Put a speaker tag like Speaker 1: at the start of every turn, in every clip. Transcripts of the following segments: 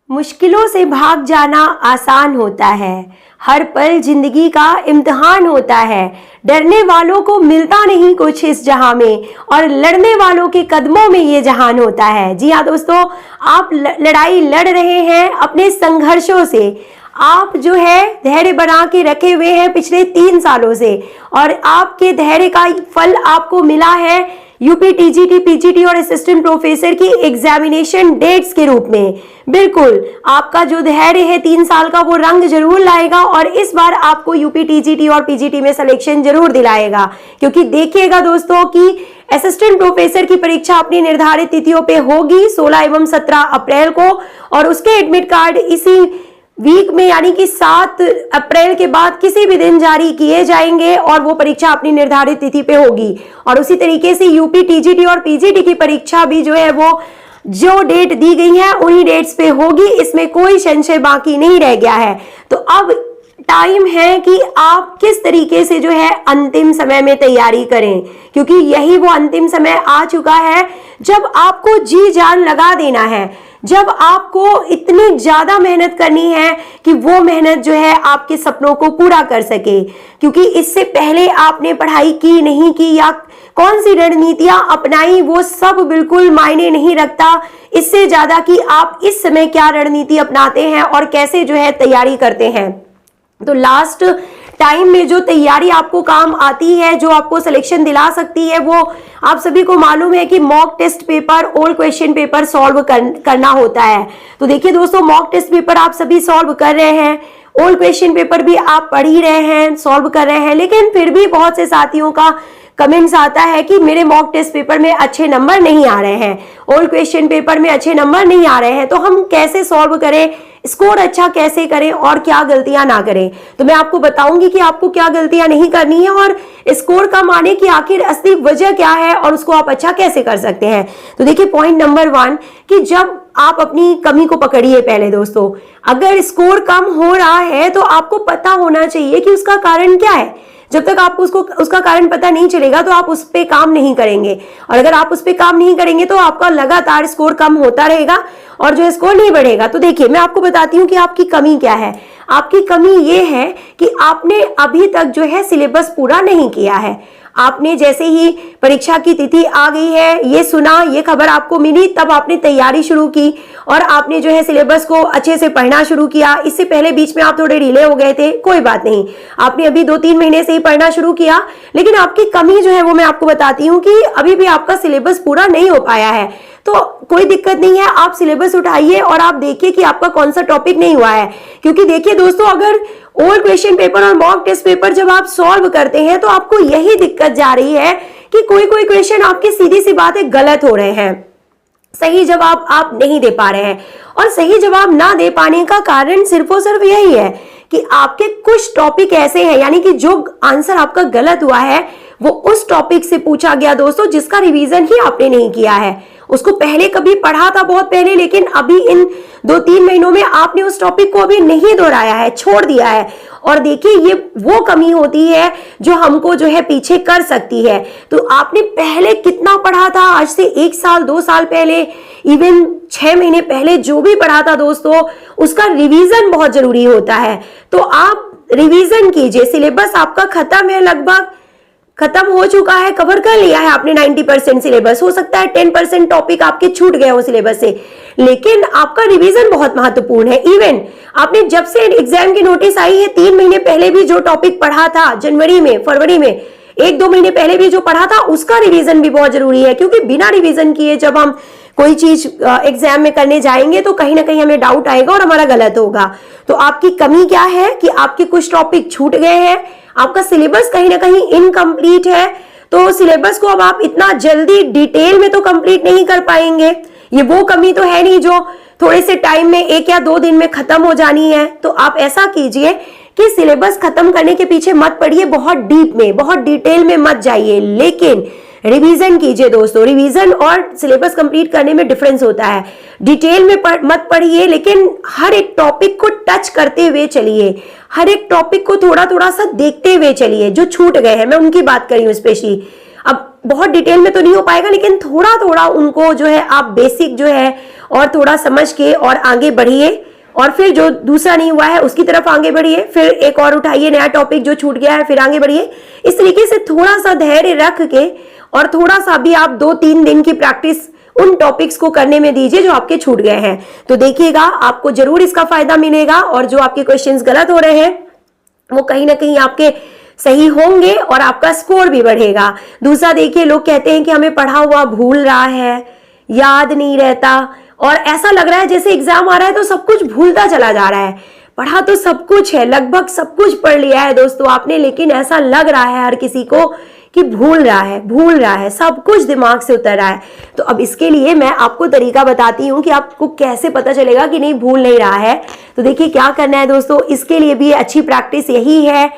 Speaker 1: मुश्किलों से भाग जाना आसान होता है। हर पल जिंदगी का इम्तिहान होता है। डरने वालों को मिलता नहीं कुछ इस जहां में, और लड़ने वालों के कदमों में ये जहान होता है। जी हाँ दोस्तों, आप लड़ाई लड़ रहे हैं अपने संघर्षों से। आप जो है धैर्य बना के रखे हुए हैं पिछले 3 सालों से, और आपके धैर्य का फल आपको मिला है यूपी टीजीटी, पीजीटी और असिस्टेंट प्रोफेसर की एग्जामिनेशन डेट्स के रूप में। बिल्कुल आपका जो धैर्य है 3 साल का, वो रंग जरूर लाएगा और इस बार आपको यूपी टीजीटी और पीजीटी में सिलेक्शन जरूर दिलाएगा। क्योंकि देखिएगा दोस्तों कि असिस्टेंट प्रोफेसर की परीक्षा अपनी निर्धारित तिथियों पे होगी 16 एवं 17 अप्रैल को, और उसके एडमिट कार्ड इसी वीक में यानी कि 7 अप्रैल के बाद किसी भी दिन जारी किए जाएंगे और वो परीक्षा अपनी निर्धारित तिथि पे होगी। और उसी तरीके से यूपी टीजीटी और पीजीटी की परीक्षा भी जो है वो जो डेट दी गई है उन्हीं डेट्स पे होगी। इसमें कोई संशय बाकी नहीं रह गया है। तो अब टाइम है कि आप किस तरीके से जो है अंतिम समय में तैयारी करें, क्योंकि यही वो अंतिम समय आ चुका है जब आपको जी जान लगा देना है, जब आपको इतनी ज्यादा मेहनत करनी है कि वो मेहनत जो है आपके सपनों को पूरा कर सके। क्योंकि इससे पहले आपने पढ़ाई की नहीं की या कौन सी रणनीतियां अपनाई, वो सब बिल्कुल मायने नहीं रखता। इससे ज्यादा कि आप इस समय क्या रणनीति अपनाते हैं और कैसे जो है तैयारी करते हैं। तो लास्ट टाइम में जो तैयारी आपको काम आती है, जो आपको सिलेक्शन दिला सकती है, वो आप सभी को मालूम है कि mock test paper, old question paper solve करना होता है। तो देखिए दोस्तों, मॉक टेस्ट पेपर आप सभी सॉल्व कर रहे हैं, ओल्ड क्वेश्चन पेपर भी आप पढ़ ही रहे हैं, सॉल्व कर रहे हैं, लेकिन फिर भी बहुत से साथियों का कमेंट्स आता है कि मेरे मॉक टेस्ट पेपर में अच्छे नंबर नहीं आ रहे हैं, ओल्ड क्वेश्चन पेपर में अच्छे नंबर नहीं आ रहे हैं, तो हम कैसे सॉल्व करें, स्कोर अच्छा कैसे करें और क्या गलतियां ना करें। तो मैं आपको बताऊंगी कि आपको क्या गलतियां नहीं करनी है और स्कोर कम आने की आखिर असली वजह क्या है और उसको आप अच्छा कैसे कर सकते हैं। तो देखिए पॉइंट नंबर 1 कि जब आप अपनी कमी को पकड़िए। पहले दोस्तों, अगर स्कोर कम हो रहा है तो आपको पता होना चाहिए कि उसका कारण क्या है। जब तक आपको उसका कारण पता नहीं चलेगा तो आप उस पे काम नहीं करेंगे, और अगर आप उस पे काम नहीं करेंगे तो आपका लगातार स्कोर कम होता रहेगा और जो स्कोर नहीं बढ़ेगा। तो देखिए मैं आपको बताती हूँ कि आपकी कमी क्या है। आपकी कमी ये है कि आपने अभी तक जो है सिलेबस पूरा नहीं किया है। आपने जैसे ही परीक्षा की तिथि आ गई है, ये सुना, ये खबर आपको मिली, तब आपने तैयारी शुरू की और आपने जो है सिलेबस को अच्छे से पढ़ना शुरू किया। इससे पहले बीच में आप थोड़े डिले हो गए थे, कोई बात नहीं, आपने अभी 2-3 महीने से ही पढ़ना शुरू किया। लेकिन आपकी कमी जो है वो मैं आपको बताती हूँ कि अभी भी आपका सिलेबस पूरा नहीं हो पाया है। तो कोई दिक्कत नहीं है, आप सिलेबस उठाइए और आप देखिए कि आपका कौन सा टॉपिक नहीं हुआ है। क्योंकि देखिए दोस्तों, अगर ओल्ड क्वेश्चन पेपर और मॉक टेस्ट पेपर जब आप सॉल्व करते हैं तो आपको यही दिक्कत जा रही है कि कोई क्वेश्चन आपके सीधी सी बात है गलत हो रहे हैं, सही जवाब आप नहीं दे पा रहे हैं। और सही जवाब ना दे पाने का कारण सिर्फ और सिर्फ यही है कि आपके कुछ टॉपिक ऐसे हैं, यानी कि जो आंसर आपका गलत हुआ है वो उस टॉपिक से पूछा गया दोस्तों जिसका रिवीजन ही आपने नहीं किया है। उसको पहले कभी पढ़ा था बहुत पहले, लेकिन अभी इन 2-3 महीनों में आपने उस टॉपिक को अभी नहीं दोहराया है, छोड़ दिया है। और देखिए ये वो कमी होती है जो हमको जो है पीछे कर सकती है। तो आपने पहले कितना पढ़ा था, आज से 1 साल 2 साल पहले, इवन 6 महीने पहले जो भी पढ़ा था दोस्तों, उसका रिवीजन बहुत जरूरी होता है। तो आप रिवीजन कीजिए। सिलेबस आपका खत्म है, लगभग खत्म हो चुका है, कवर कर लिया है आपने 90% सिलेबस। हो सकता है 10% टॉपिक आपके छूट गए हो सिलेबस से, लेकिन आपका रिवीजन बहुत महत्वपूर्ण है। इवन आपने जब से एग्जाम की नोटिस आई है 3 महीने पहले भी जो टॉपिक पढ़ा था, जनवरी में, फरवरी में, 1-2 महीने पहले भी जो पढ़ा था, उसका रिवीजन भी बहुत जरूरी है। क्योंकि बिना रिवीजन किए जब हम कोई चीज एग्जाम में करने जाएंगे तो कहीं ना कहीं हमें डाउट आएगा और हमारा गलत होगा। तो आपकी कमी क्या है कि आपके कुछ टॉपिक छूट गए हैं, आपका सिलेबस कहीं ना कहीं इनकम्प्लीट है। तो सिलेबस को अब आप इतना जल्दी डिटेल में तो कंप्लीट नहीं कर पाएंगे। ये वो कमी तो है नहीं जो थोड़े से टाइम में 1 या 2 दिन में खत्म हो जानी है। तो आप ऐसा कीजिए कि सिलेबस खत्म करने के पीछे मत पड़िए, बहुत डीप में, बहुत डिटेल में मत जाइए, लेकिन रिवीजन कीजिए दोस्तों। रिवीजन और सिलेबस कंप्लीट करने में डिफरेंस होता है। डिटेल में मत पढ़िए, लेकिन हर एक टॉपिक को टच करते हुए चलिए, हर एक टॉपिक को थोड़ा थोड़ा सा देखते हुए चलिए। जो छूट गए हैं मैं उनकी बात कर रही हूँ स्पेशली। अब बहुत डिटेल में तो नहीं हो पाएगा, लेकिन थोड़ा थोड़ा उनको जो है आप बेसिक जो है और थोड़ा समझ के और आगे बढ़िए, और फिर जो दूसरा नहीं हुआ है उसकी तरफ आगे बढ़िए, फिर एक और उठाइए नया टॉपिक जो छूट गया है, फिर आगे बढ़िए। इस तरीके से थोड़ा सा धैर्य रख के और थोड़ा सा भी आप 2-3 दिन की प्रैक्टिस उन टॉपिक्स को करने में दीजिए जो आपके छूट गए हैं। तो देखिएगा आपको जरूर इसका फायदा मिलेगा, और जो आपके क्वेश्चंस गलत हो रहे हैं वो कहीं ना कहीं आपके सही होंगे और आपका स्कोर भी बढ़ेगा। दूसरा देखिए, लोग कहते हैं कि हमें पढ़ा हुआ भूल रहा है, याद नहीं रहता, और ऐसा लग रहा है जैसे एग्जाम आ रहा है तो सब कुछ भूलता चला जा रहा है। पढ़ा तो सब कुछ है, लगभग सब कुछ पढ़ लिया है दोस्तों आपने, लेकिन ऐसा लग रहा है हर किसी को कि भूल रहा है, सब कुछ दिमाग से उतर रहा है। तो अब इसके लिए मैं आपको तरीका बताती हूँ कि आपको कैसे पता चलेगा कि नहीं भूल नहीं रहा है। तो देखिए क्या करना है दोस्तों, इसके लिए भी अच्छी प्रैक्टिस यही है,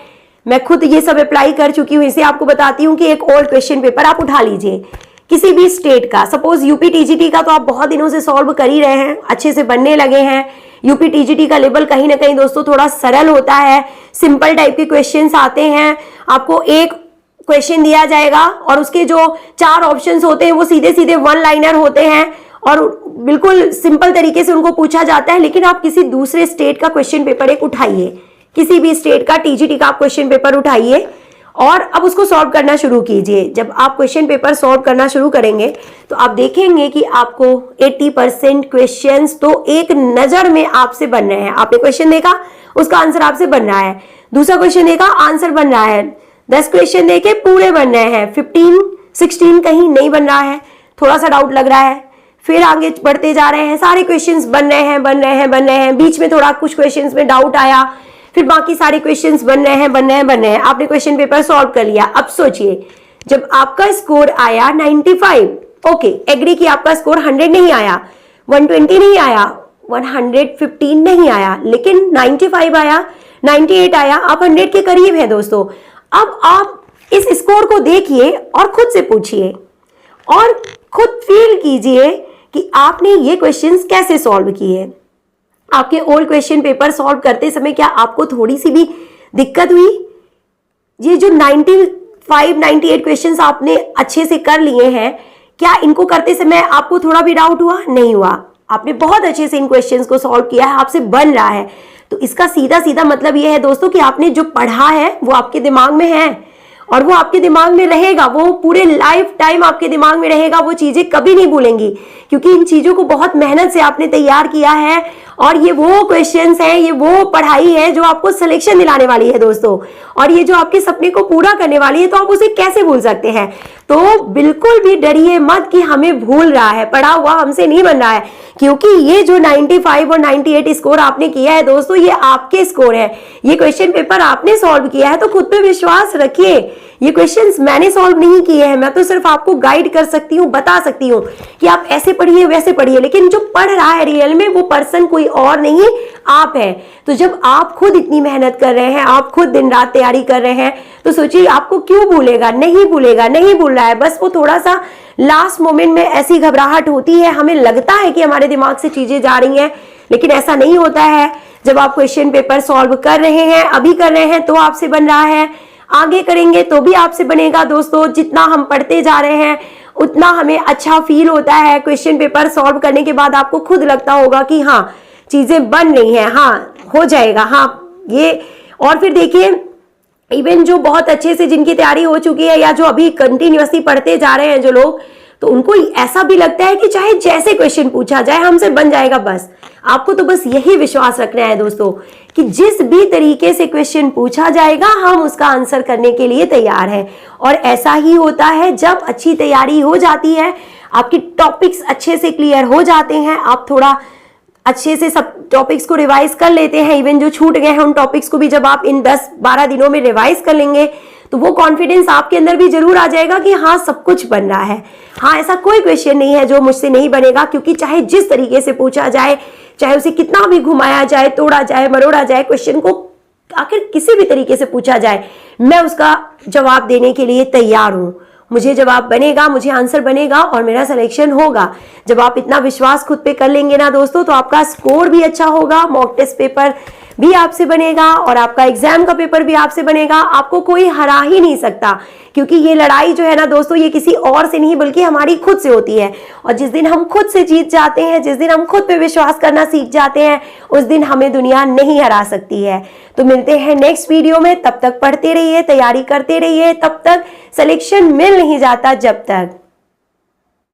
Speaker 1: मैं खुद ये सब अप्लाई कर चुकी हूँ, इसे आपको बताती हूँ कि एक ओल्ड क्वेश्चन पेपर आप उठा लीजिए किसी भी स्टेट का, सपोज यूपी टीजीटी का तो आप बहुत दिनों से सॉल्व कर ही रहे हैं, अच्छे से बनने लगे हैं। यूपी टीजीटी का लेवल कहीं ना कहीं दोस्तों थोड़ा सरल होता है, सिंपल टाइप के क्वेश्चंस आते हैं। आपको एक क्वेश्चन दिया जाएगा और उसके जो 4 ऑप्शंस होते हैं वो सीधे सीधे 1 लाइनर होते हैं और बिल्कुल सिंपल तरीके से उनको पूछा जाता है। लेकिन आप किसी दूसरे स्टेट का क्वेश्चन पेपर एक उठाइए, किसी भी स्टेट का टीजीटी का आप क्वेश्चन पेपर उठाइए और अब उसको सॉल्व करना शुरू कीजिए। जब आप क्वेश्चन पेपर सॉल्व करना शुरू करेंगे तो आप देखेंगे कि आपको 80% क्वेश्चंस तो एक नजर में आपसे बन रहे हैं। आपने क्वेश्चन देखा, उसका आंसर आपसे बन रहा है, दूसरा क्वेश्चन देखा, आंसर बन रहा है, 10 क्वेश्चन देखे पूरे बन रहे हैं, 15-16 कहीं नहीं बन रहा है, थोड़ा सा डाउट लग रहा है, फिर आगे बढ़ते जा रहे हैं, सारे क्वेश्चंस बन रहे हैं, बीच में थोड़ा कुछ क्वेश्चंस में डाउट आया, फिर बाकी सारे क्वेश्चंस बन रहे हैं। आपने क्वेश्चन पेपर सॉल्व कर लिया। अब सोचिए जब आपका स्कोर आया 95, ओके एग्री कि आपका स्कोर 100 नहीं आया, 120 नहीं आया, 115 नहीं आया, लेकिन 95 आया, 98 आया, आप 100 के करीब है दोस्तों। अब आप इस स्कोर को देखिए और खुद से पूछिए और खुद फील कीजिए कि आपने ये क्वेश्चंस कैसे सॉल्व किए। आपके ओल्ड क्वेश्चन पेपर सॉल्व करते समय क्या आपको थोड़ी सी भी दिक्कत हुई? ये जो 95-98 क्वेश्चंस आपने अच्छे से कर लिए हैं, क्या इनको करते समय आपको थोड़ा भी डाउट हुआ? नहीं हुआ, आपने बहुत अच्छे से इन क्वेश्चंस को सॉल्व किया है, आपसे बन रहा है। तो इसका सीधा सीधा मतलब यह है दोस्तों कि आपने जो पढ़ा है वो आपके दिमाग में है और वो आपके दिमाग में रहेगा, वो पूरे लाइफ टाइम आपके दिमाग में रहेगा, वो चीजें कभी नहीं भूलेंगी, क्योंकि इन चीजों को बहुत मेहनत से आपने तैयार किया है और ये वो क्वेश्चंस हैं, ये वो पढ़ाई है जो आपको सिलेक्शन दिलाने वाली है दोस्तों, और ये जो आपके सपने को पूरा करने वाली है, तो आप उसे कैसे भूल सकते हैं। तो बिल्कुल भी डरिए मत कि हमें भूल रहा है, पढ़ा हुआ हमसे नहीं बन रहा है, क्योंकि ये जो 95 और 98 स्कोर आपने किया है दोस्तों, ये आपके स्कोर है, ये क्वेश्चन पेपर आपने सॉल्व किया है। तो खुद पे विश्वास रखिए, ये क्वेश्चंस मैंने सॉल्व नहीं किए हैं, मैं तो सिर्फ आपको गाइड कर सकती हूँ, बता सकती हूँ कि आप ऐसे पढ़िए वैसे पढ़िए, लेकिन जो पढ़ रहा है रियल में वो पर्सन कोई और नहीं आप है। तो जब आप खुद इतनी मेहनत कर रहे हैं, आप खुद दिन रात तैयारी कर रहे हैं, तो सोचिए आपको क्यों भूलेगा? नहीं भूलेगा, नहीं भूल रहा है, बस वो थोड़ा सा लास्ट मोमेंट में ऐसी घबराहट होती है, हमें लगता है कि हमारे दिमाग से चीजें जा रही हैं, लेकिन ऐसा नहीं होता है। जब आप क्वेश्चन पेपर सॉल्व कर रहे हैं, अभी कर रहे हैं, तो आपसे बन रहा है, आगे करेंगे तो भी आपसे बनेगा दोस्तों। जितना हम पढ़ते जा रहे हैं उतना हमें अच्छा फील होता है। क्वेश्चन पेपर सॉल्व करने के बाद आपको खुद लगता होगा कि हाँ चीजें बन रही हैं, हाँ हो जाएगा, हाँ ये। और फिर देखिए इवन जो बहुत अच्छे से जिनकी तैयारी हो चुकी है या जो अभी कंटिन्यूअसली पढ़ते जा रहे हैं जो लोग, तो उनको ऐसा भी लगता है कि चाहे जैसे क्वेश्चन पूछा जाए हमसे बन जाएगा। बस आपको तो बस यही विश्वास रखना है दोस्तों कि जिस भी तरीके से क्वेश्चन पूछा जाएगा हम उसका आंसर करने के लिए तैयार हैं। और ऐसा ही होता है जब अच्छी तैयारी हो जाती है, आपके टॉपिक्स अच्छे से क्लियर हो जाते हैं, आप थोड़ा अच्छे से सब टॉपिक्स को रिवाइज कर लेते हैं, इवन जो छूट गए हैं उन टॉपिक्स को भी जब आप इन 10-12 दिनों में रिवाइज कर लेंगे तो वो कॉन्फिडेंस आपके अंदर भी जरूर आ जाएगा कि हाँ सब कुछ बन रहा है। हाँ ऐसा कोई क्वेश्चन नहीं है जो मुझसे नहीं बनेगा, क्योंकि चाहे जिस तरीके से पूछा जाए, चाहे उसे कितना भी घुमाया जाए, तोड़ा जाए, मरोड़ा जाए, क्वेश्चन को आखिर किसी भी तरीके से पूछा जाए, मैं उसका जवाब देने के लिए तैयार हूं। मुझे जवाब बनेगा, मुझे आंसर बनेगा और मेरा सिलेक्शन होगा। जब आप इतना विश्वास खुद पे कर लेंगे ना दोस्तों, तो आपका स्कोर भी अच्छा होगा, मॉक टेस्ट पेपर भी आपसे बनेगा और आपका एग्जाम का पेपर भी आपसे बनेगा। आपको कोई हरा ही नहीं सकता। क्योंकि ये लड़ाई जो है ना दोस्तों, ये किसी और से नहीं बल्कि हमारी खुद से होती है। और जिस दिन हम खुद से जीत जाते हैं, जिस दिन हम खुद पे विश्वास करना सीख जाते हैं, उस दिन हमें दुनिया नहीं हरा सकती है। तो मिलते हैं नेक्स्ट वीडियो में, तब तक पढ़ते रहिए, तैयारी करते रहिए, तब तक सिलेक्शन मिल नहीं जाता जब तक।